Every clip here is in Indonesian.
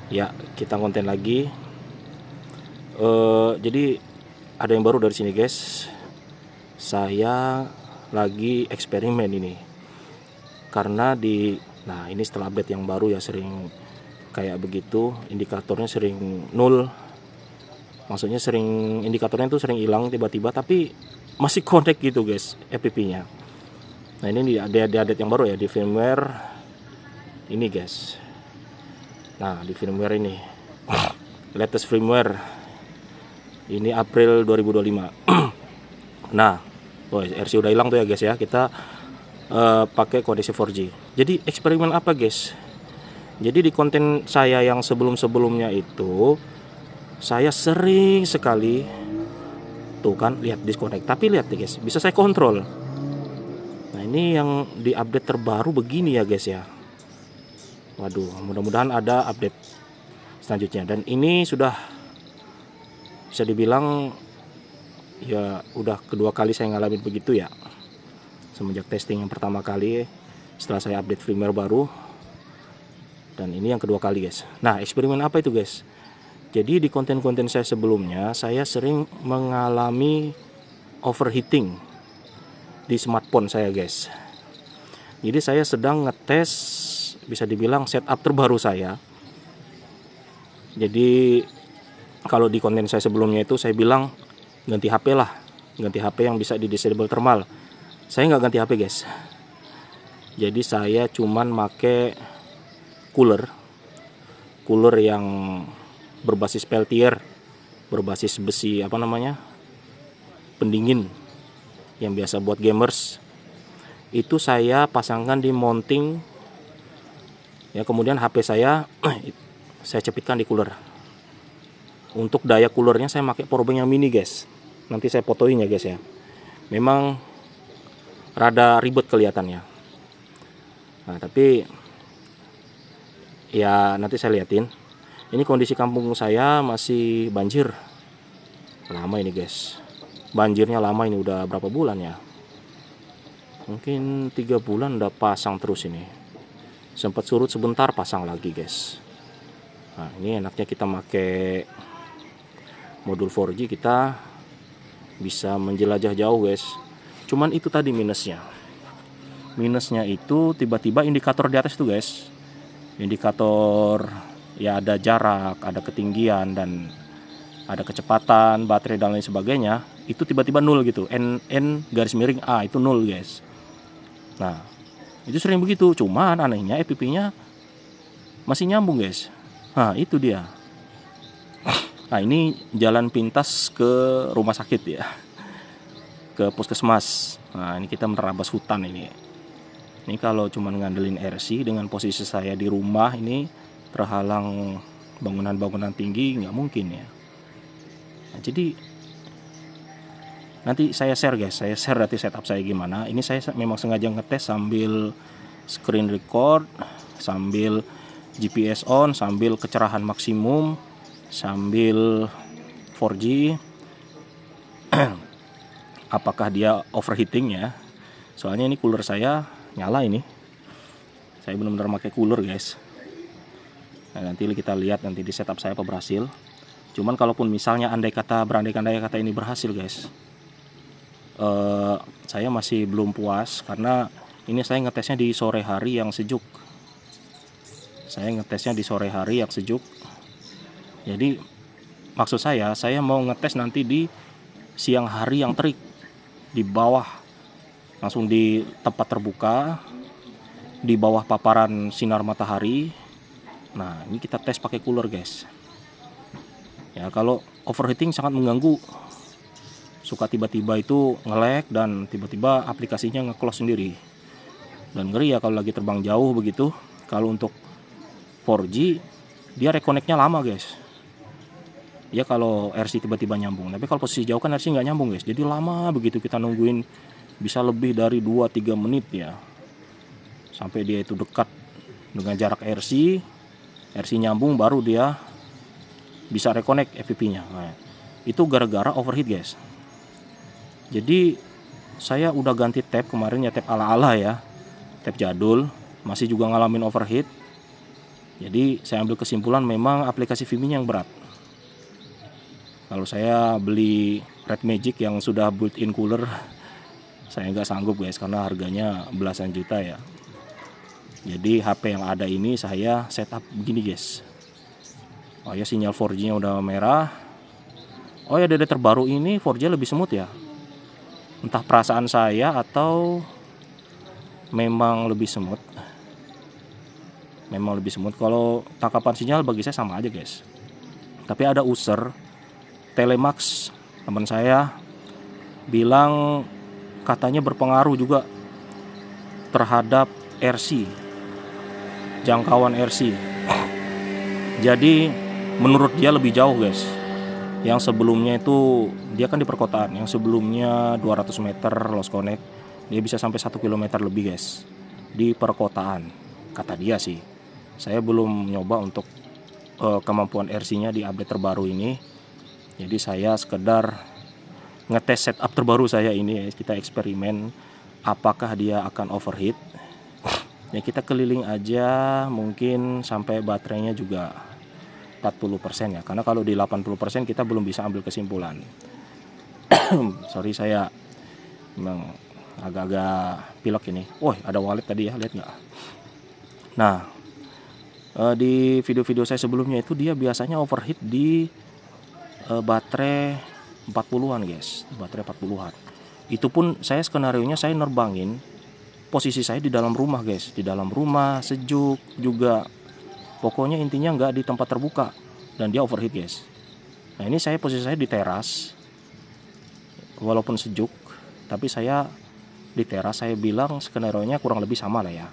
Ya, kita konten lagi. Jadi ada yang baru dari sini, guys. Saya lagi eksperimen ini. Karena ini setelah update yang baru ya, sering kayak begitu, indikatornya sering nol. Maksudnya indikatornya tuh sering hilang tiba-tiba, tapi masih connect gitu, guys, FPP-nya. Nah, ini ada update yang baru ya di firmware ini, guys. Nah, di firmware ini latest firmware ini April 2025. Nah, RC udah hilang tuh ya, guys ya. Kita pakai koneksi 4G. Jadi eksperimen apa, guys? Jadi di konten saya yang sebelum-sebelumnya itu saya sering sekali tuh kan lihat disconnect. Tapi lihat nih, guys, bisa saya kontrol. Nah, ini yang di update terbaru begini ya, guys ya. Waduh, mudah-mudahan ada update selanjutnya. Dan ini sudah bisa dibilang ya udah kedua kali saya ngalamin begitu ya, semenjak testing yang pertama kali setelah saya update firmware baru, dan ini yang kedua kali, guys. Nah, eksperimen apa itu, guys? Jadi di konten-konten saya sebelumnya saya sering mengalami overheating di smartphone saya, guys. Jadi saya sedang ngetes, bisa dibilang setup terbaru saya. Jadi kalau di konten saya sebelumnya itu saya bilang ganti HP lah, ganti HP yang bisa di disable thermal. Saya nggak ganti HP, guys. Jadi saya cuman make cooler yang berbasis Peltier, berbasis besi pendingin yang biasa buat gamers. Itu saya pasangkan di mounting ya, kemudian HP saya saya cepitkan di cooler. Untuk daya coolernya saya pakai powerbank yang mini, guys. Nanti saya fotoin ya, guys ya. Memang rada ribet kelihatannya. Nah, tapi ya nanti saya liatin. Ini kondisi kampung saya masih banjir. Lama ini, guys. Banjirnya lama ini, udah berapa bulan ya? Mungkin 3 bulan udah pasang terus ini. Sempat surut sebentar, pasang lagi, guys. Nah, ini enaknya kita pakai modul 4G, kita bisa menjelajah jauh, guys. Cuman itu tadi minusnya. Minusnya itu tiba-tiba indikator di atas tuh, guys. Indikator ya, ada jarak, ada ketinggian, dan ada kecepatan, baterai dan lain sebagainya. Itu tiba-tiba nol gitu. N_A itu nol, guys. Nah, itu sering begitu. Cuman anehnya FPP-nya masih nyambung, guys. Nah, itu dia. Nah, ini jalan pintas ke rumah sakit ya, ke puskesmas. Nah, ini kita menerabas hutan ini. Ini kalau cuma ngandelin RC dengan posisi saya di rumah ini terhalang bangunan-bangunan tinggi, nggak mungkin ya. Nah, jadi nanti saya share, guys. Saya share nanti setup saya gimana. Ini saya memang sengaja ngetes sambil screen record, sambil GPS on, sambil kecerahan maksimum, sambil 4G. Apakah dia overheating ya? Soalnya ini cooler saya nyala ini. Saya benar-benar pakai cooler, guys. Nah, nanti kita lihat nanti di setup saya apa berhasil. Cuman kalaupun misalnya berandai kata ini berhasil, guys, saya masih belum puas karena ini saya ngetesnya di sore hari yang sejuk. Jadi maksud saya mau ngetes nanti di siang hari yang terik, di bawah, langsung di tempat terbuka, di bawah paparan sinar matahari. Nah, ini kita tes pakai cooler, guys. Ya, kalau overheating sangat mengganggu. Suka tiba-tiba itu nge-lag dan tiba-tiba aplikasinya nge-close sendiri. Dan ngeri ya kalau lagi terbang jauh begitu. Kalau untuk 4G dia reconnect-nya lama, guys. Ya kalau RC tiba-tiba nyambung. Tapi kalau posisi jauh kan RC nggak nyambung, guys. Jadi lama begitu kita nungguin, bisa lebih dari 2-3 menit ya. Sampai dia itu dekat dengan jarak RC nyambung baru dia bisa reconnect FPP-nya. Nah, itu gara-gara overheat, guys. Jadi saya udah ganti tab kemarin ya, tab ala-ala ya, tab jadul, masih juga ngalamin overheat. Jadi saya ambil kesimpulan memang aplikasi Vimy yang berat. Kalau saya beli Red Magic yang sudah built-in cooler, saya nggak sanggup guys, karena harganya belasan juta ya. Jadi HP yang ada ini saya setup begini guys. Oh ya, sinyal 4G-nya udah merah. Oh ya, DD terbaru ini 4G lebih smooth ya. Entah perasaan saya atau memang lebih smooth. Memang lebih smooth. Kalau tangkapan sinyal bagi saya sama aja guys. Tapi ada user Telemax teman saya bilang katanya berpengaruh juga terhadap RC, jangkauan RC. Jadi menurut dia lebih jauh guys. Yang sebelumnya itu dia kan di perkotaan, yang sebelumnya 200 meter lost connect, dia bisa sampai 1 km lebih guys di perkotaan, kata dia sih. Saya belum nyoba untuk kemampuan RC-nya di update terbaru ini. Jadi saya sekedar ngetes setup terbaru saya ini ya. Kita eksperimen apakah dia akan overheat. Ya kita keliling aja, mungkin sampai baterainya juga 40% ya. Karena kalau di 80% kita belum bisa ambil kesimpulan. Sorry, saya memang agak-agak pilek ini. Wah, ada wallet tadi ya, lihat nggak? Nah, di video-video saya sebelumnya itu dia biasanya overheat di baterai 40-an guys, baterai 40-an. Itu pun saya skenarionya saya nerbangin posisi saya di dalam rumah guys, di dalam rumah sejuk juga. Pokoknya intinya nggak di tempat terbuka dan dia overheat guys. Nah ini saya posisi saya di teras, walaupun sejuk, tapi saya di teras. Saya bilang skenarionya kurang lebih sama lah ya.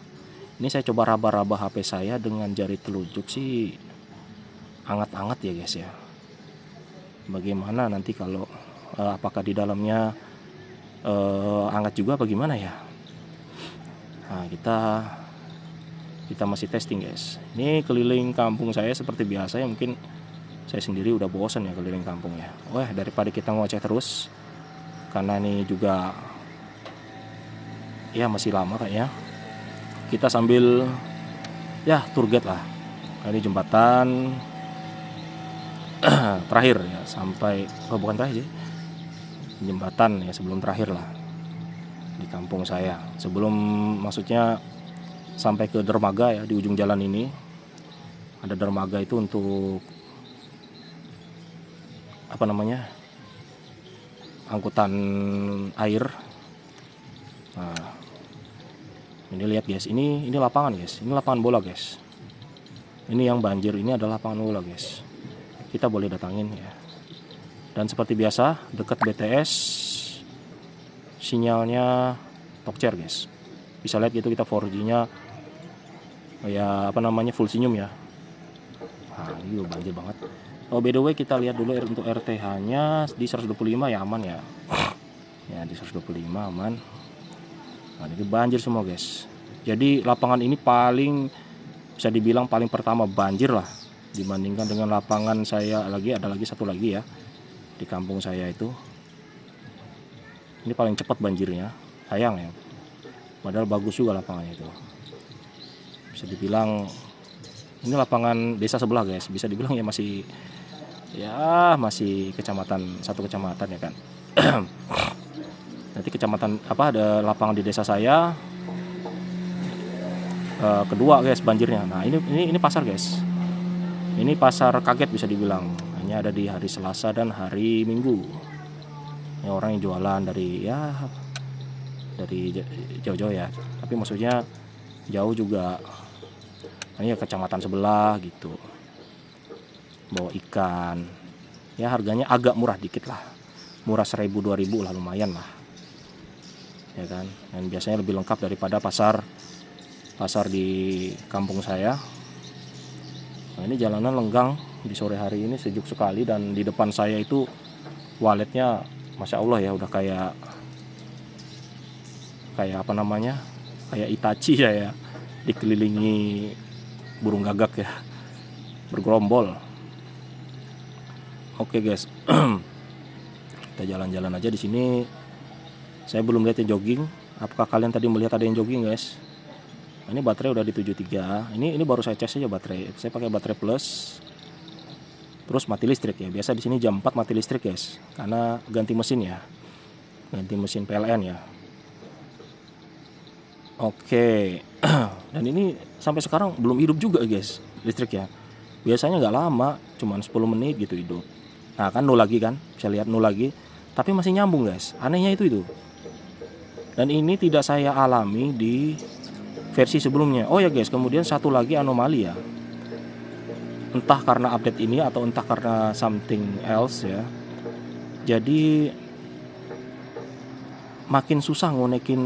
Ini saya coba raba-raba HP saya dengan jari telunjuk sih anget-anget ya guys ya. Bagaimana nanti kalau apakah di dalamnya hangat juga bagaimana ya? Nah, kita masih testing guys. Ini keliling kampung saya seperti biasa ya, mungkin saya sendiri udah bosan ya keliling kampung ya. Wah, daripada kita ngoceh terus, karena ini juga ya masih lama kayaknya, kita sambil ya tour guide lah. Nah, ini jembatan terakhir ya, sampai bukan terakhir sih, jembatan ya sebelum terakhir lah di kampung saya, sebelum maksudnya sampai ke dermaga ya. Di ujung jalan ini ada dermaga itu untuk apa namanya, angkutan air. Nah ini lihat guys, ini lapangan guys, ini lapangan bola guys. Ini yang banjir ini adalah lapangan bola guys. Kita boleh datangin ya. Dan seperti biasa dekat BTS sinyalnya Tokcer guys. Bisa lihat gitu, kita 4G-nya ya apa namanya full senyum ya. Nah ini juga banjir banget. Oh by the way kita lihat dulu untuk RTH-nya di 125 ya, aman ya. Ya di 125 aman. Nah ini banjir semua guys. Jadi lapangan ini paling bisa dibilang paling pertama banjir lah, dibandingkan dengan lapangan saya ada lagi satu lagi ya di kampung saya itu. Ini paling cepat banjirnya, sayang ya, padahal bagus juga lapangannya itu. Bisa dibilang ini lapangan desa sebelah guys, bisa dibilang ya masih kecamatan, satu kecamatan ya kan. Nanti kecamatan ada lapangan di desa saya kedua guys banjirnya. Nah ini pasar guys. Ini pasar kaget bisa dibilang, hanya ada di hari Selasa dan hari Minggu. Ini orang yang jualan dari jauh-jauh ya, tapi maksudnya jauh juga. Ini kecamatan sebelah gitu, bawa ikan. Ya harganya agak murah dikit lah, murah 1.000-2.000 lah, lumayan lah, ya kan. Dan biasanya lebih lengkap daripada pasar di kampung saya. Nah ini jalanan lenggang di sore hari ini, sejuk sekali. Dan di depan saya itu waletnya Masya Allah ya, udah kayak apa namanya, kayak Itachi ya, dikelilingi burung gagak ya, bergerombol. Oke guys, kita jalan-jalan aja di sini. Saya belum lihat yang jogging. Apakah kalian tadi melihat ada yang jogging guys? Ini baterai udah di 73. Ini baru saya cas aja baterai. Saya pakai baterai plus. Terus mati listrik ya. Biasa di sini jam 4 mati listrik, guys. Karena ganti mesin ya. Ganti mesin PLN ya. Oke. Dan ini sampai sekarang belum hidup juga, guys, listrik ya. Biasanya nggak lama, cuman 10 menit gitu hidup. Nah, kan nol lagi kan. Bisa lihat nol lagi. Tapi masih nyambung, guys. Anehnya itu. Dan ini tidak saya alami di versi sebelumnya. Oh ya guys, kemudian satu lagi anomali ya. Entah karena update ini atau entah karena something else ya. Jadi makin susah ngonekin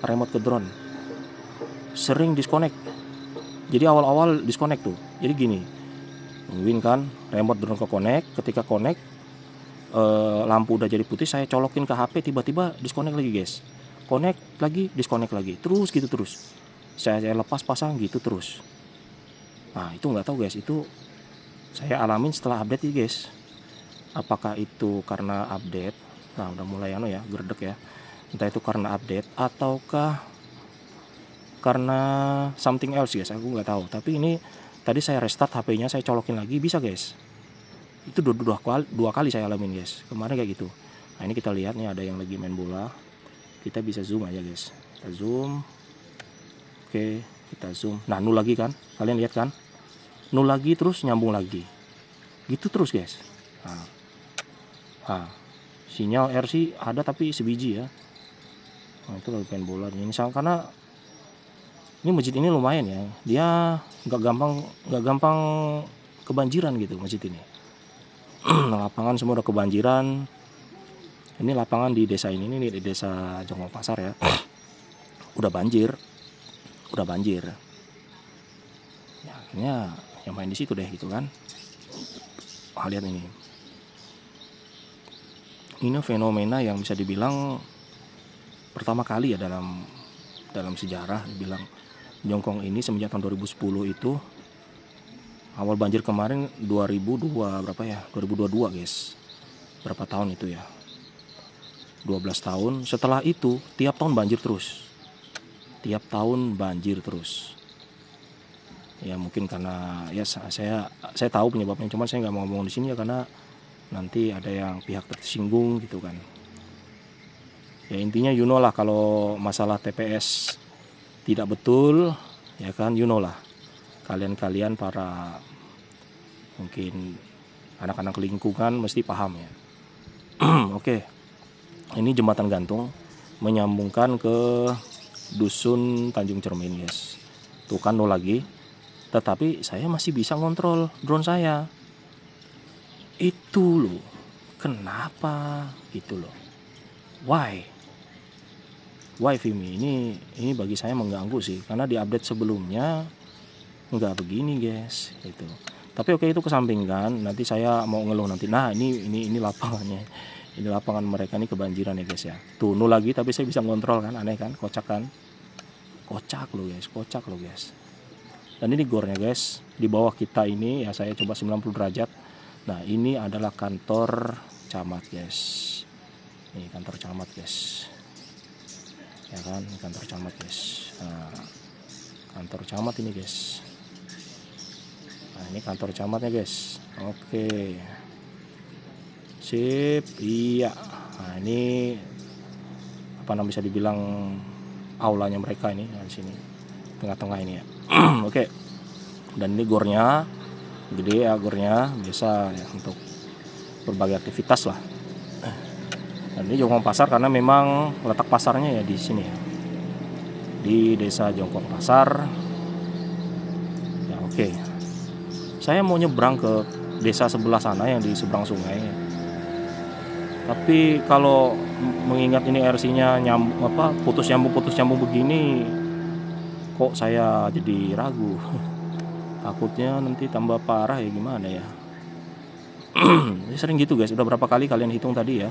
remote ke drone. Sering disconnect. Jadi awal-awal disconnect tuh. Jadi gini. Nungguin kan, remote drone ke connect, ketika connect lampu udah jadi putih, saya colokin ke HP, tiba-tiba disconnect lagi, guys. Connect lagi, disconnect lagi. Terus gitu terus. Saya lepas pasang gitu terus. Nah itu nggak tahu guys, itu saya alamin setelah update ya guys. Apakah itu karena update? Nah udah mulai gerdek ya. Entah itu karena update ataukah karena something else guys, aku nggak tahu. Tapi ini tadi saya restart HP-nya, saya colokin lagi bisa guys. Itu dua kali saya alamin guys. Kemarin kayak gitu. Nah ini kita lihat nih ada yang lagi main bola. Kita bisa zoom aja guys. Kita zoom. Oke, kita zoom. Nah, nol lagi kan? Kalian lihat kan? Nol lagi terus nyambung lagi. Gitu terus, guys. Nah, sinyal RC ada tapi sebiji ya. Nah, itu lagi main bola. Ini karena ini masjid ini lumayan ya. Dia nggak gampang kebanjiran gitu masjid ini. Lapangan semua udah kebanjiran. Ini lapangan di desa ini di desa Jongkong Pasar ya. Udah banjir. Ya akhirnya yang main di situ deh gitu kan. Lihat ini fenomena yang bisa dibilang pertama kali ya dalam sejarah dibilang Jongkong ini semenjak tahun 2010 itu. Awal banjir kemarin 2022 guys. Berapa tahun itu ya? 12 tahun. Setelah itu tiap tahun banjir terus. Ya mungkin karena ya saya tahu penyebabnya, cuman saya nggak mau ngomong di sini ya karena nanti ada yang pihak tersinggung gitu kan. Ya intinya lah kalau masalah TPS tidak betul ya kan, lah kalian para mungkin anak-anak lingkungan mesti paham ya. Oke. Ini jembatan gantung menyambungkan ke dusun Tanjung Cermin guys. Tuh kan nol lagi. Tetapi saya masih bisa ngontrol drone saya. Itu loh. Kenapa gitu loh. Why Vimy? Ini bagi saya mengganggu sih. Karena di update sebelumnya nggak begini guys. Gitu. Tapi oke, itu kesampingkan. Nanti saya mau ngeluh nanti. Nah ini lapangannya. Ini lapangan mereka ini kebanjiran ya guys ya. Tuh nol lagi tapi saya bisa ngontrol kan. Aneh kan, kocak kan. Kocak loh guys. Dan ini gornya guys. Di bawah kita ini ya saya coba 90 derajat. Nah ini adalah kantor camat guys. Ini kantor camat guys. Ya kan, kantor camat guys. Nah, kantor camat ini guys. Nah ini kantor camatnya guys. Oke. Sip, iya. Nah ini bisa dibilang aulanya mereka ini di sini tengah-tengah ini ya. Oke. Dan ini gornya gede ya, gornya biasa ya untuk berbagai aktivitas lah. Dan ini Jongkong Pasar karena memang letak pasarnya ya di sini ya, di desa Jongkong Pasar ya. Oke. Saya mau nyebrang ke desa sebelah sana yang di seberang sungai. Tapi kalau mengingat ini RC-nya putus nyambung begini, kok saya jadi ragu. Takutnya nanti tambah parah ya, gimana ya. Sering gitu guys, udah berapa kali kalian hitung tadi ya.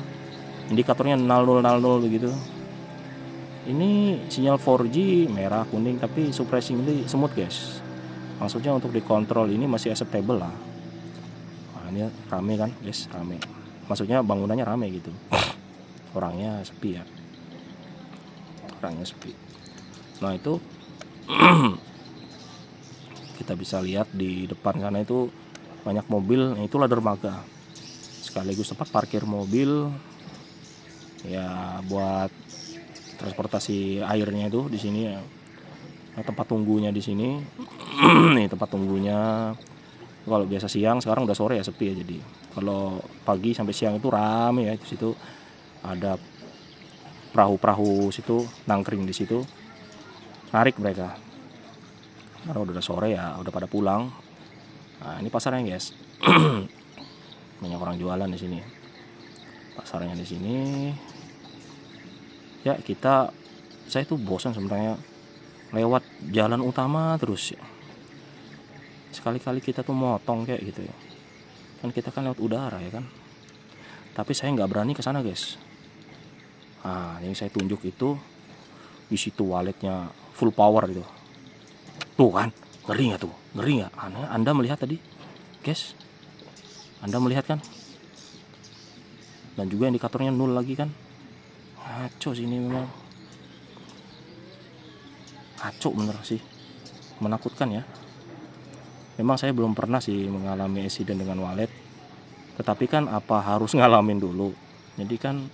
Indikatornya 0000 begitu. Ini sinyal 4G merah kuning tapi surprisingly smooth guys. Maksudnya untuk dikontrol ini masih acceptable lah. Nah, ini rame kan guys, rame. Maksudnya bangunannya rame gitu. Orangnya sepi ya. Nah itu Kita bisa lihat di depan sana itu banyak mobil, itulah dermaga sekaligus tempat parkir mobil ya, buat transportasi airnya itu di sini ya. Nah, tempat tunggunya di sini. Nih tempat tunggunya. Kalau biasa siang, sekarang udah sore ya, sepi ya. Jadi kalau pagi sampai siang itu rame ya. Di situ ada perahu-perahu situ nangkring di situ, narik mereka. Karena udah sore ya, udah pada pulang. Nah, ini pasarnya guys. Banyak orang jualan di sini. Pasarnya di sini. Ya saya tuh bosan sebenarnya lewat jalan utama terus ya. Sekali-kali kita tuh motong kayak gitu ya. Kan kita kan lewat udara ya kan. Tapi saya nggak berani ke sana guys. Nah, yang saya tunjuk itu di situ waletnya full power gitu. Tuh kan, ngeri nggak tuh? Ngeri nggak? Anda melihat tadi, guys? Anda melihat kan? Dan juga indikatornya 0 lagi kan? Ngaco sih ini memang. Ngaco bener sih. Menakutkan ya. Memang saya belum pernah sih mengalami insiden dengan walet. Tetapi kan apa harus ngalamin dulu. Jadi kan,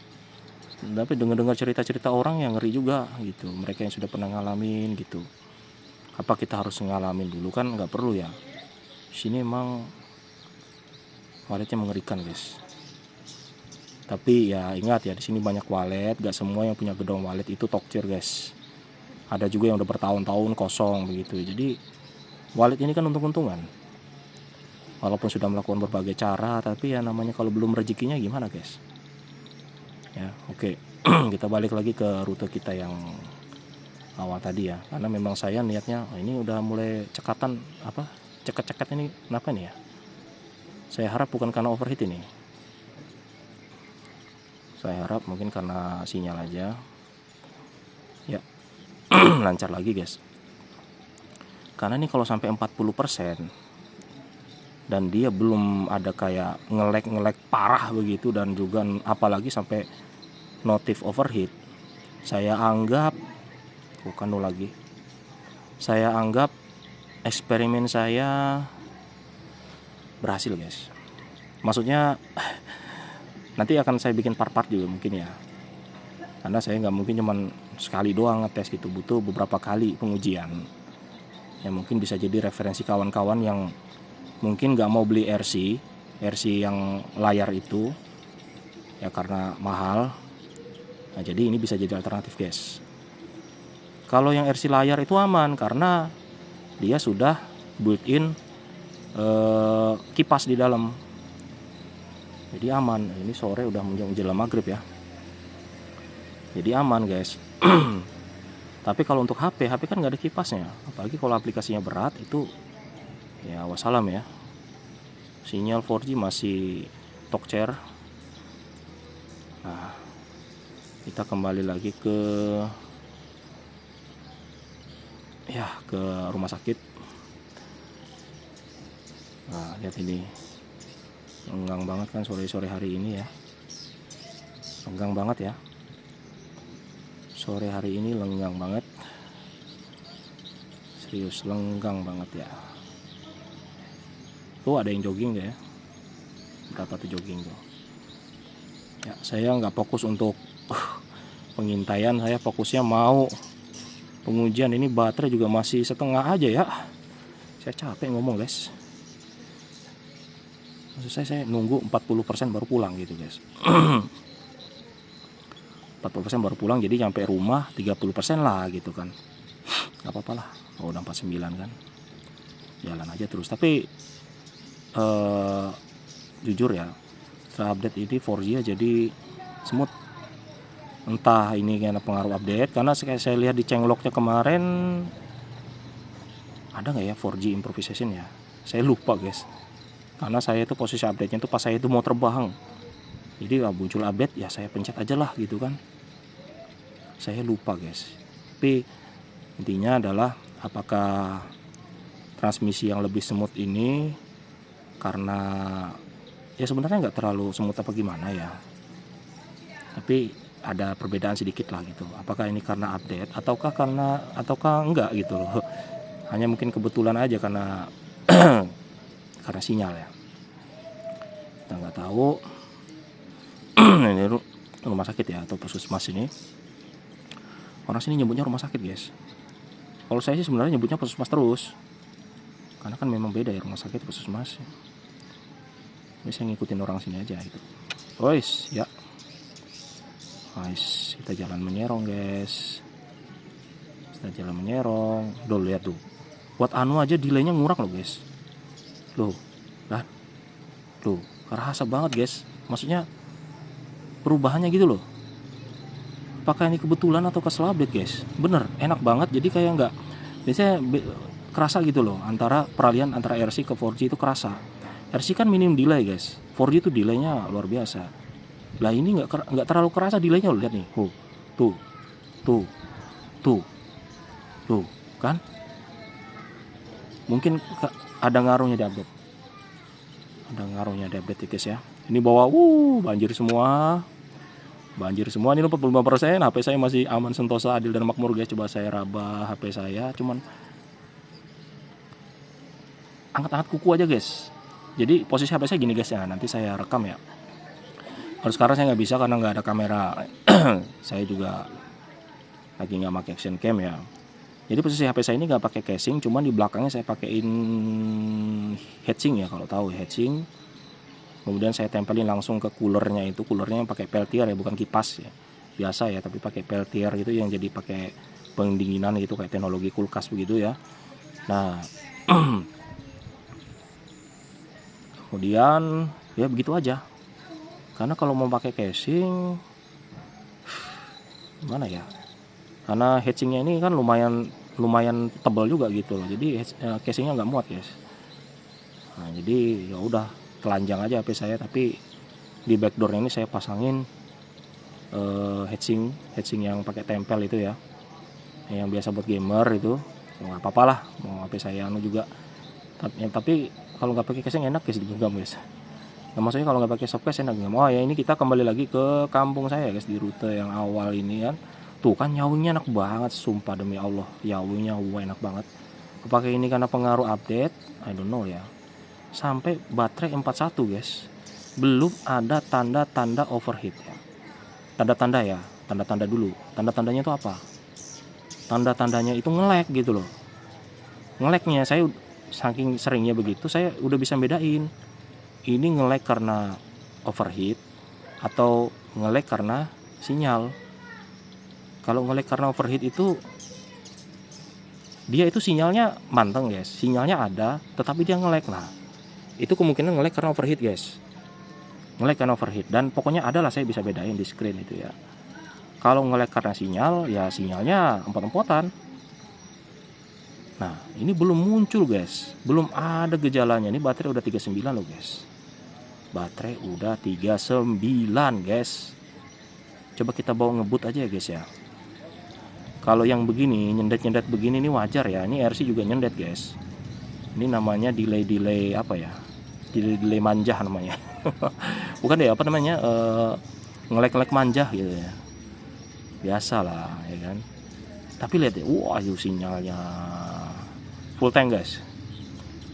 tapi dengar-dengar cerita-cerita orang yang ngeri juga gitu. Mereka yang sudah pernah ngalamin gitu. Apa kita harus ngalamin dulu? Kan nggak perlu ya. Sini emang waletnya mengerikan guys. Tapi ya ingat ya, di sini banyak walet. Gak semua yang punya gedung walet itu tokcer guys. Ada juga yang udah bertahun-tahun kosong begitu. Jadi walet ini kan untung-untungan. Walaupun sudah melakukan berbagai cara, tapi ya namanya kalau belum rezekinya gimana guys. Ya oke. Kita balik lagi ke rute kita yang awal tadi ya. Karena memang saya niatnya ini udah mulai cekatan apa? Ceket-ceket ini kenapa nih ya? Saya harap bukan karena overheat ini. Saya harap mungkin karena sinyal aja. Ya. Lancar lagi guys. Karena ini kalau sampai 40% dan dia belum ada kayak nge-lag parah begitu, dan juga apalagi sampai notif overheat, saya anggap bukan lagi. Saya anggap eksperimen saya berhasil guys. Maksudnya nanti akan saya bikin part-part juga mungkin ya. Karena saya nggak mungkin cuman sekali doang ngetes gitu, butuh beberapa kali pengujian. Ya mungkin bisa jadi referensi kawan-kawan yang mungkin nggak mau beli RC yang layar itu ya karena mahal. Nah jadi ini bisa jadi alternatif guys. Kalau yang RC layar itu aman karena dia sudah built-in kipas di dalam. Jadi aman. Ini sore udah menjelang maghrib ya. Jadi aman guys. Tapi kalau untuk HP kan nggak ada kipasnya. Apalagi kalau aplikasinya berat itu ya wassalam ya. Sinyal 4G masih tokcer. Nah, kita kembali lagi ke rumah sakit. Nah, lihat ini. Lenggang banget kan sore-sore hari ini ya. Lenggang banget ya. Sore hari ini lenggang banget. Serius lenggang banget ya. Tuh ada yang jogging ya. Berapa tuh jogging tuh. Ya, saya nggak fokus untuk pengintaian, saya fokusnya mau pengujian. Ini baterai juga masih setengah aja ya. Saya capek ngomong guys. Maksud saya nunggu 40% baru pulang gitu guys. 40% baru pulang, jadi nyampe rumah 30% lah gitu kan. Gak apa-apa lah. Oh, udah 49 kan. Jalan aja terus. Tapi jujur ya, setelah update ini 4G ya jadi smooth. Entah ini karena pengaruh update, karena saya lihat di Changelognya kemarin ada nggak ya 4G improvisation ya. Saya lupa guys. Karena saya itu posisi update-nya tuh pas saya itu mau terbang. Jadi muncul update ya saya pencet aja lah gitu kan. Saya lupa guys. Tapi intinya adalah apakah transmisi yang lebih smooth ini karena ya sebenarnya nggak terlalu smooth apa gimana ya. Tapi ada perbedaan sedikit lah gitu. Apakah ini karena update ataukah enggak gitu loh. Hanya mungkin kebetulan aja karena karena sinyal ya. Kita nggak tahu. Ini rumah sakit ya atau puskesmas ini. Orang sini nyebutnya rumah sakit guys. Kalau saya sih sebenarnya nyebutnya puskesmas terus. Karena kan memang beda ya rumah sakit puskesmas. Ini saya ngikutin orang sini aja gitu. Guys, ya. Guys, kita jalan menyerong guys. Kita jalan menyerong. Duh, lihat tuh. Buat anu aja delaynya ngurang loh guys. Loh, kan? Tuh, kerasa banget guys. Maksudnya perubahannya gitu loh. Apakah ini kebetulan atau kesel update guys? Bener, enak banget. Jadi kayak nggak, biasanya kerasa gitu loh. Antara peralihan antara RC ke 4G itu kerasa. RC kan minim delay guys. 4G itu delaynya luar biasa. Lah ini nggak terlalu kerasa delaynya loh. Lihat nih, tuh, kan? Mungkin ada ngaruhnya di update. Ada ngaruhnya di update ya guys ya. Ini bawa banjir semua. Banjir semua ini 45%. HP saya masih aman, sentosa, adil dan makmur guys. Coba saya raba HP saya, cuman angkat-angkat kuku aja guys. Jadi posisi HP saya gini guys ya. Nanti saya rekam ya. Kalau sekarang saya nggak bisa karena nggak ada kamera. Saya juga lagi nggak pakai action cam ya. Jadi posisi HP saya ini nggak pakai casing, cuman di belakangnya saya pakein heatsink ya, kalau tahu heatsink. Kemudian saya tempelin langsung ke coolernya itu, coolernya yang pakai peltier ya, bukan kipas ya. Biasa ya, tapi pakai peltier gitu yang jadi pakai pendinginan gitu kayak teknologi kulkas begitu ya. Nah, kemudian ya begitu aja. Karena kalau mau pakai casing gimana ya? Karena heatsinknya ini kan lumayan tebal juga gitu loh. Jadi casingnya nggak muat guys. Nah, jadi ya udah telanjang aja HP saya, tapi di backdoornya ini saya pasangin heatsink yang pakai tempel itu ya. Yang biasa buat gamer itu. Ya nggak apa-apa lah, mau HP saya anu juga. Tapi kalau nggak pakai casing enak guys digenggam guys. Nah, maksudnya kalau nggak pakai softcase enak genggam. Oh ya, ini kita kembali lagi ke kampung saya guys, di rute yang awal ini kan. Tuh kan nyawingnya enak banget, sumpah demi Allah, nyawingnya enak banget. Apakah ini karena pengaruh update? I don't know ya. Sampai baterai 41 guys. Belum ada tanda-tanda overheat ya. Tanda-tanda ya, tanda-tanda dulu. Tanda-tandanya itu apa? Tanda-tandanya itu nge-lag gitu loh. Nge-lagnya saya saking seringnya begitu, saya udah bisa bedain. Ini nge-lag karena overheat atau nge-lag karena sinyal. Kalau nge-lag karena overheat itu dia itu sinyalnya manteng guys, sinyalnya ada tetapi dia nge-lag. Nah, itu kemungkinan nge-lag karena overheat guys. Nge-lag karena overheat, dan pokoknya ada lah, saya bisa bedain di screen itu ya. Kalau nge-lag karena sinyal, ya sinyalnya empot-empotan. Nah, ini belum muncul guys, belum ada gejalanya. Ini baterai udah 39 loh guys. Baterai udah 39 guys. Coba kita bawa ngebut aja ya guys ya. Kalau yang begini, nyendet-nyendet begini ini wajar ya. Ini RC juga nyendet guys. Ini namanya delay apa ya? Delay manja namanya. Bukan deh, apa namanya? Ngelek-ngelek manja gitu ya. Biasalah ya kan. Tapi lihat ya, wah itu sinyalnya full tank guys.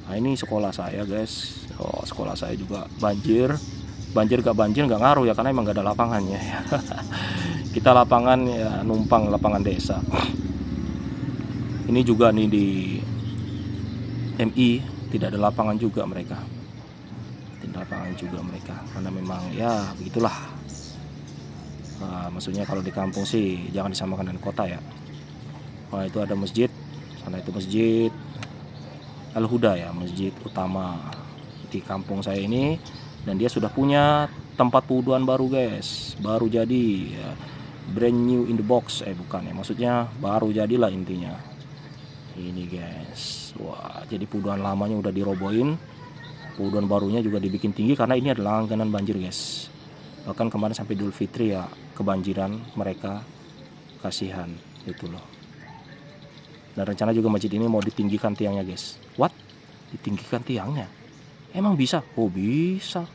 Nah, ini sekolah saya guys. Oh, sekolah saya juga banjir. Banjir gak banjir nggak ngaruh ya, karena emang gak ada lapangannya ya. Kita lapangan ya, numpang lapangan desa. Ini juga nih di MI tidak ada lapangan juga mereka. Tidak ada lapangan juga mereka, karena memang ya begitulah. Nah, maksudnya kalau di kampung sih jangan disamakan dengan kota ya. Nah, itu ada masjid, sana itu masjid Al-Huda ya, masjid utama di kampung saya ini. Dan dia sudah punya tempat wudhuan baru guys, baru jadi ya. Brand new in the box, bukan ya, maksudnya baru jadilah intinya. Ini guys, wah, jadi wudhuan lamanya udah dirobohin, wudhuan barunya juga dibikin tinggi karena ini adalah langganan banjir guys. Bahkan kemarin sampai Idul Fitri ya kebanjiran mereka, kasihan itu loh. Dan rencana juga masjid ini mau ditinggikan tiangnya guys. What? Ditinggikan tiangnya? Emang bisa? Oh bisa.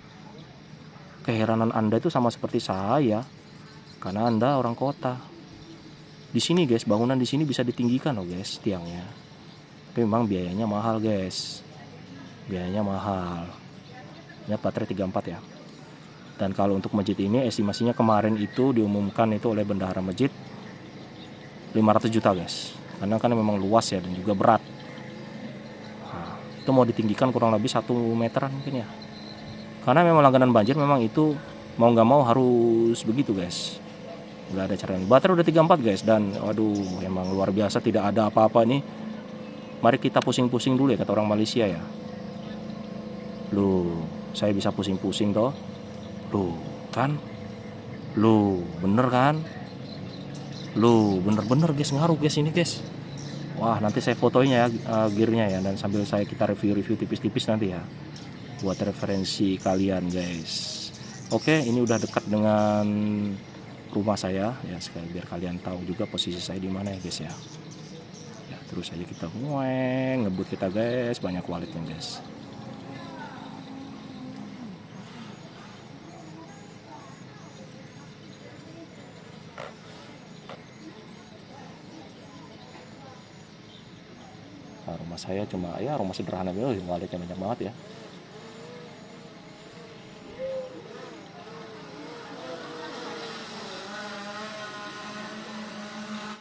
Keheranan Anda itu sama seperti saya. karena Anda orang kota. Di sini guys, bangunan di sini bisa ditinggikan loh guys tiangnya. Tapi memang biayanya mahal guys. Biayanya mahal. Ini baterai 34 ya. Dan kalau untuk masjid ini estimasinya kemarin itu diumumkan itu oleh bendahara masjid 500 juta guys. Karena kan memang luas ya dan juga berat. Nah, itu mau ditinggikan kurang lebih 1 meteran mungkin ya. Karena memang langganan banjir memang itu mau nggak mau harus begitu guys. Nggak ada cara lain. Baterai udah 34 guys, dan waduh emang luar biasa, tidak ada apa-apa nih. Mari kita pusing-pusing dulu ya kata orang Malaysia ya. Loh, saya bisa pusing-pusing toh. Loh, kan? Loh, bener kan? Loh, bener-bener guys, ngaruh guys ini guys. Wah, nanti saya fotonya ya gearnya ya, dan sambil kita review-review tipis-tipis nanti ya, buat referensi kalian guys. Oke, ini udah dekat dengan rumah saya ya, sekali biar kalian tahu juga posisi saya di mana ya guys ya. Ya, terus aja kita ngebut kita guys, banyak walletnya guys. Nah, rumah saya cuma ya rumah sederhana, walletnya banyak banget ya.